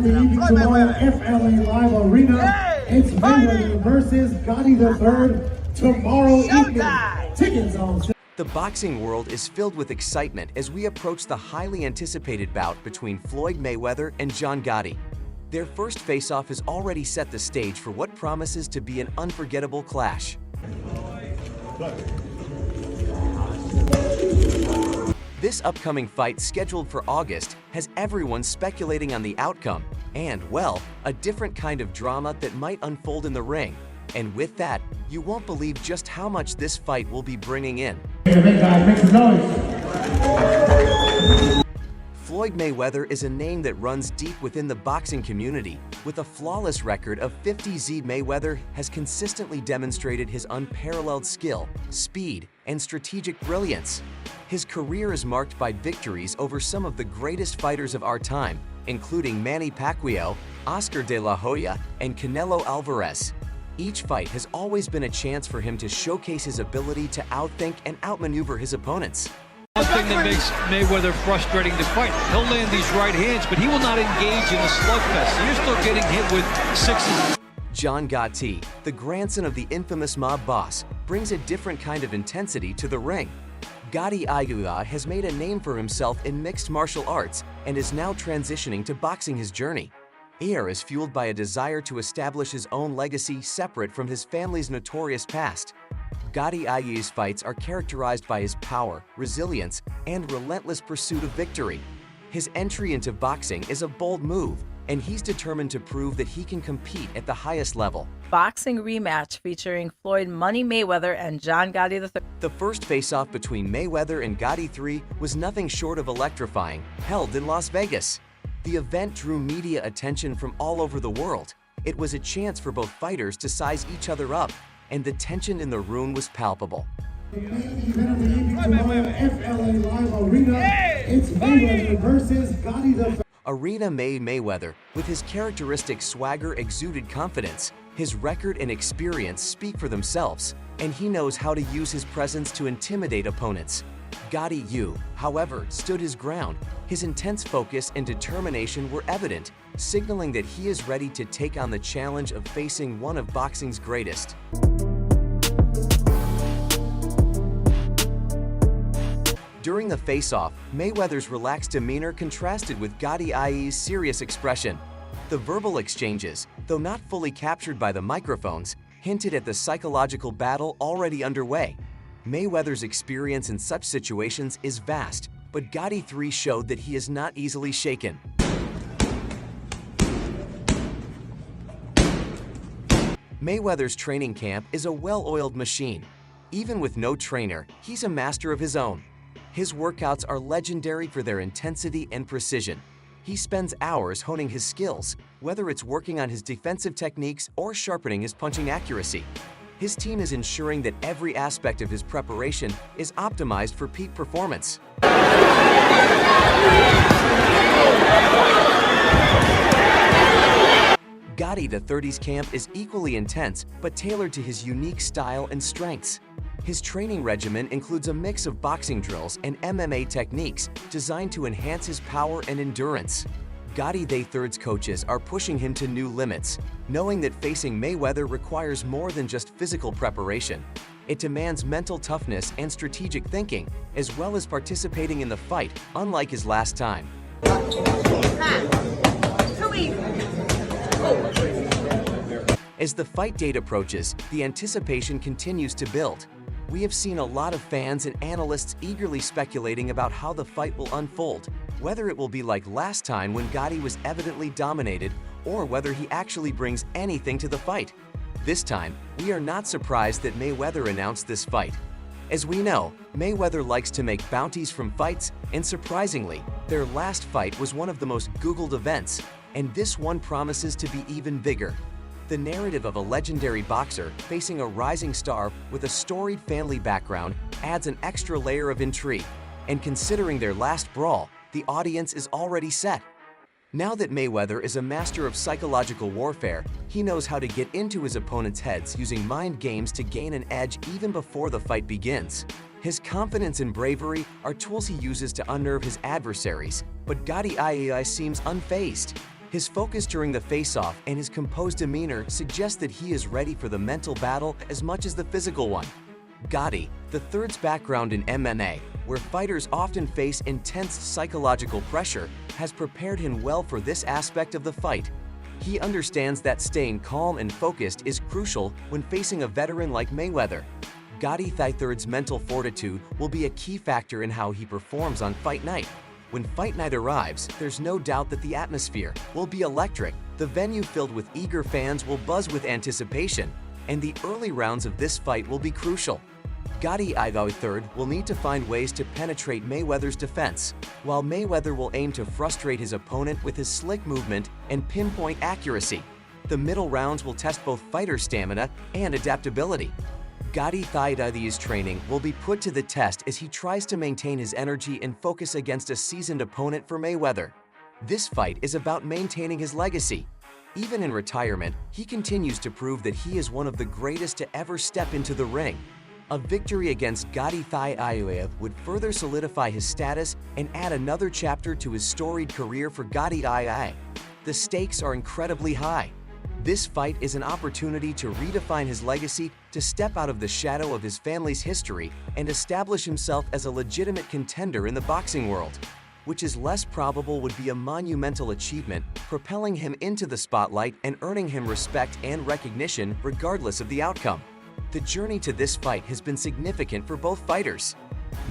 Tomorrow, FLA Live Arena, it's Mayweather versus Gotti III tomorrow evening. Tickets on sale. The boxing world is filled with excitement as we approach the highly anticipated bout between Floyd Mayweather and John Gotti. Their first face-off has already set the stage for what promises to be an unforgettable clash. This upcoming fight, scheduled for August, has everyone speculating on the outcome and, well, a different kind of drama that might unfold in the ring. And with that, you won't believe just how much this fight will be bringing in. Floyd Mayweather is a name that runs deep within the boxing community. With a flawless record of 50, Mayweather has consistently demonstrated his unparalleled skill, speed, and strategic brilliance. His career is marked by victories over some of the greatest fighters of our time, including Manny Pacquiao, Oscar de la Hoya, and Canelo Alvarez. Each fight has always been a chance for him to showcase his ability to outthink and outmaneuver his opponents. One thing that makes Mayweather frustrating to fight, he'll land these right hands, but he will not engage in a slugfest. You're still getting hit with sixes. John Gotti, the grandson of the infamous mob boss, brings a different kind of intensity to the ring. Gotti has made a name for himself in mixed martial arts and is now transitioning to boxing his journey. Air is fueled by a desire to establish his own legacy separate from his family's notorious past. Gotti's fights are characterized by his power, resilience, and relentless pursuit of victory. His entry into boxing is a bold move, and he's determined to prove that he can compete at the highest level. Boxing rematch featuring Floyd Money Mayweather and John Gotti III. The first face-off between Mayweather and Gotti III was nothing short of electrifying, held in Las Vegas. The event drew media attention from all over the world. It was a chance for both fighters to size each other up, and the tension in the room was palpable. The main event of the evening tomorrow, FLA Live Arena, it's Mayweather versus Gotti III. Arena Mayweather, with his characteristic swagger, exuded confidence. His record and experience speak for themselves, and he knows how to use his presence to intimidate opponents. Gotti, however, stood his ground. His intense focus and determination were evident, signaling that he is ready to take on the challenge of facing one of boxing's greatest. During the face-off, Mayweather's relaxed demeanor contrasted with Gotti's serious expression. The verbal exchanges, though not fully captured by the microphones, hinted at the psychological battle already underway. Mayweather's experience in such situations is vast, but Gotti III showed that he is not easily shaken. Mayweather's training camp is a well-oiled machine. Even with no trainer, he's a master of his own. His workouts are legendary for their intensity and precision. He spends hours honing his skills, whether it's working on his defensive techniques or sharpening his punching accuracy. His team is ensuring that every aspect of his preparation is optimized for peak performance. Gotti III's camp is equally intense, but tailored to his unique style and strengths. His training regimen includes a mix of boxing drills and MMA techniques designed to enhance his power and endurance. Gotti III's coaches are pushing him to new limits, knowing that facing Mayweather requires more than just physical preparation. It demands mental toughness and strategic thinking, as well as participating in the fight, unlike his last time. As the fight date approaches, the anticipation continues to build. We have seen a lot of fans and analysts eagerly speculating about how the fight will unfold, whether it will be like last time when Gotti was evidently dominated, or whether he actually brings anything to the fight. This time, we are not surprised that Mayweather announced this fight. As we know, Mayweather likes to make bounties from fights, and surprisingly, their last fight was one of the most Googled events, and this one promises to be even bigger. The narrative of a legendary boxer facing a rising star with a storied family background adds an extra layer of intrigue, and considering their last brawl, the audience is already set. Now that Mayweather is a master of psychological warfare, he knows how to get into his opponent's heads using mind games to gain an edge even before the fight begins. His confidence and bravery are tools he uses to unnerve his adversaries, but Gotti seems unfazed. His focus during the face-off and his composed demeanor suggest that he is ready for the mental battle as much as the physical one. Gotti, the third's background in MMA, where fighters often face intense psychological pressure, has prepared him well for this aspect of the fight. He understands that staying calm and focused is crucial when facing a veteran like Mayweather. Gotti III's mental fortitude will be a key factor in how he performs on fight night. When fight night arrives, there's no doubt that the atmosphere will be electric, the venue filled with eager fans will buzz with anticipation, and the early rounds of this fight will be crucial. Gotti III will need to find ways to penetrate Mayweather's defense, while Mayweather will aim to frustrate his opponent with his slick movement and pinpoint accuracy. The middle rounds will test both fighter stamina and adaptability. Gotti III's training will be put to the test as he tries to maintain his energy and focus against a seasoned opponent for Mayweather. This fight is about maintaining his legacy. Even in retirement, he continues to prove that he is one of the greatest to ever step into the ring. A victory against Gotti III would further solidify his status and add another chapter to his storied career for Gotti II. The stakes are incredibly high. This fight is an opportunity to redefine his legacy, to step out of the shadow of his family's history and establish himself as a legitimate contender in the boxing world. Which is less probable would be a monumental achievement, propelling him into the spotlight and earning him respect and recognition regardless of the outcome. The journey to this fight has been significant for both fighters.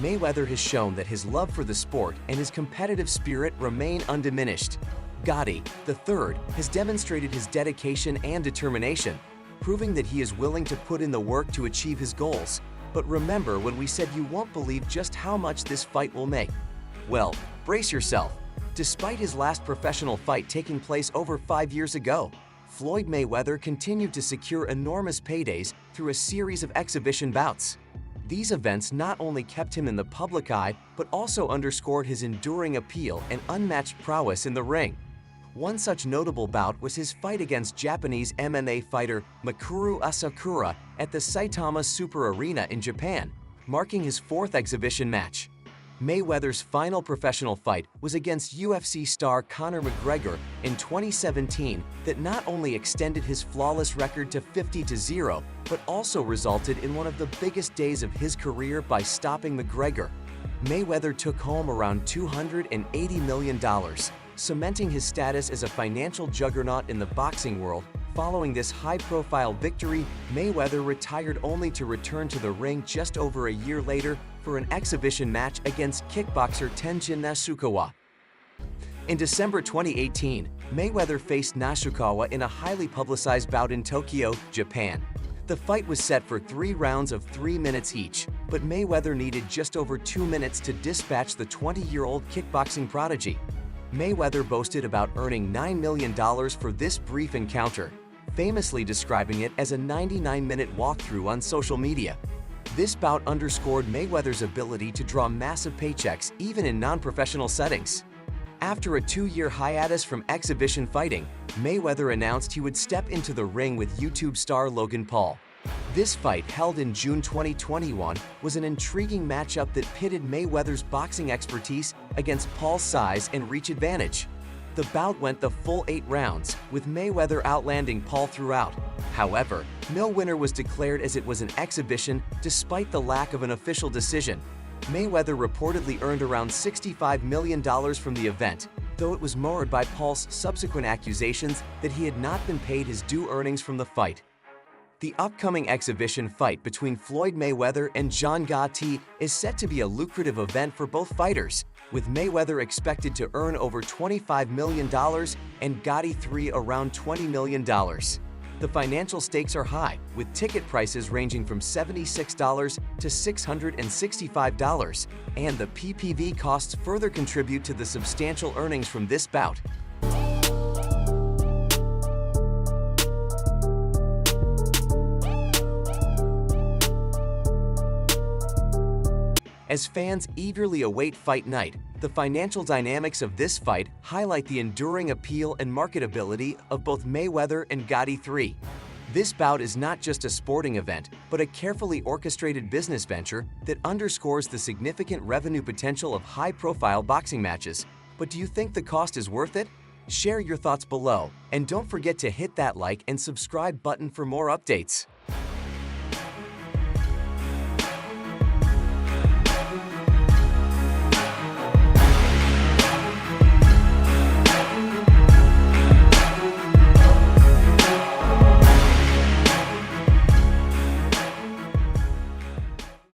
Mayweather has shown that his love for the sport and his competitive spirit remain undiminished. Gotti III has demonstrated his dedication and determination, proving that he is willing to put in the work to achieve his goals. But remember when we said you won't believe just how much this fight will make? Well, brace yourself. Despite his last professional fight taking place over 5 years ago, Floyd Mayweather continued to secure enormous paydays through a series of exhibition bouts. These events not only kept him in the public eye, but also underscored his enduring appeal and unmatched prowess in the ring. One such notable bout was his fight against Japanese MMA fighter Mikuru Asakura at the Saitama Super Arena in Japan, marking his 4th exhibition match. Mayweather's final professional fight was against UFC star Conor McGregor in 2017 that not only extended his flawless record to 50-0, but also resulted in one of the biggest days of his career by stopping McGregor. Mayweather took home around $280 million, cementing his status as a financial juggernaut in the boxing world. Following this high-profile victory, Mayweather retired only to return to the ring just over a year later for an exhibition match against kickboxer Tenjin Nasukawa. In December 2018, Mayweather faced Nasukawa in a highly publicized bout in Tokyo, Japan. The fight was set for 3 rounds of 3 minutes each, but Mayweather needed just over 2 minutes to dispatch the 20-year-old kickboxing prodigy. Mayweather boasted about earning $9 million for this brief encounter, famously describing it as a 99-minute walkthrough on social media. This bout underscored Mayweather's ability to draw massive paychecks even in non-professional settings. After a 2-year hiatus from exhibition fighting, Mayweather announced he would step into the ring with YouTube star Logan Paul. This fight, held in June 2021, was an intriguing matchup that pitted Mayweather's boxing expertise against Paul's size and reach advantage. The bout went the full 8 rounds, with Mayweather outlanding Paul throughout. However, no winner was declared as it was an exhibition despite the lack of an official decision. Mayweather reportedly earned around $65 million from the event, though it was marred by Paul's subsequent accusations that he had not been paid his due earnings from the fight. The upcoming exhibition fight between Floyd Mayweather and John Gotti is set to be a lucrative event for both fighters, with Mayweather expected to earn over $25 million and Gotti III around $20 million. The financial stakes are high, with ticket prices ranging from $76 to $665, and the PPV costs further contribute to the substantial earnings from this bout. As fans eagerly await fight night, the financial dynamics of this fight highlight the enduring appeal and marketability of both Mayweather and Gotti III. This bout is not just a sporting event, but a carefully orchestrated business venture that underscores the significant revenue potential of high-profile boxing matches. But do you think the cost is worth it? Share your thoughts below, and don't forget to hit that like and subscribe button for more updates.